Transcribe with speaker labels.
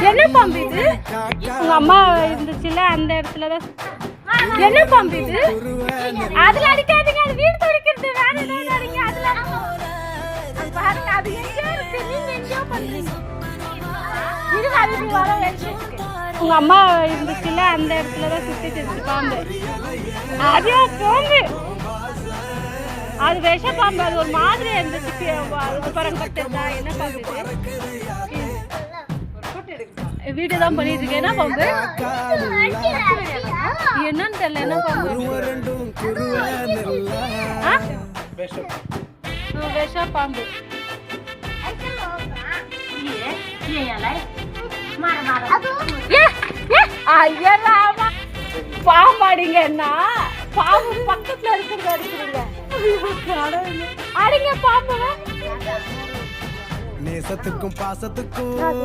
Speaker 1: என்ன பாம்பு இது? உங்க அம்மா இருந்துச்சுல அந்த இடத்துல தான். என்ன பாம்பு இது? அதுல அடிக்காதீங்க, அது வீடு துடைக்கிறது. வேற ஏதாவது அடிங்க. அதுல பாருங்க, அது எங்கேயோ இருக்கு. நீங்க எங்கேயோ பண்றீங்க. இது அதுக்கு வர வச்சிருக்கு. உங்க அம்மா இருந்துச்சுல அந்த இடத்துல தான் சுத்திட்டு இருக்கு பாம்பு. அது பாம்பு, அது விஷ பாம்பு. அது ஒரு மாதிரி இருந்துச்சு. பாருங்க கட்டுறதா என்ன பாம்பு இது? வீடியோ தான் பண்ணிட்டு இருக்கேன். என்ன பாம்பு என்னன்னு தெரியல. என்ன பாம்பு? விஷ பாம்பு. பாம்பாடிங்கன்னா பாம்பு பக்கத்துல இருக்கிறது அடிக்கிறீங்க. அடிங்க பாம்பு.
Speaker 2: நேசத்துக்கும் பாசத்துக்கும்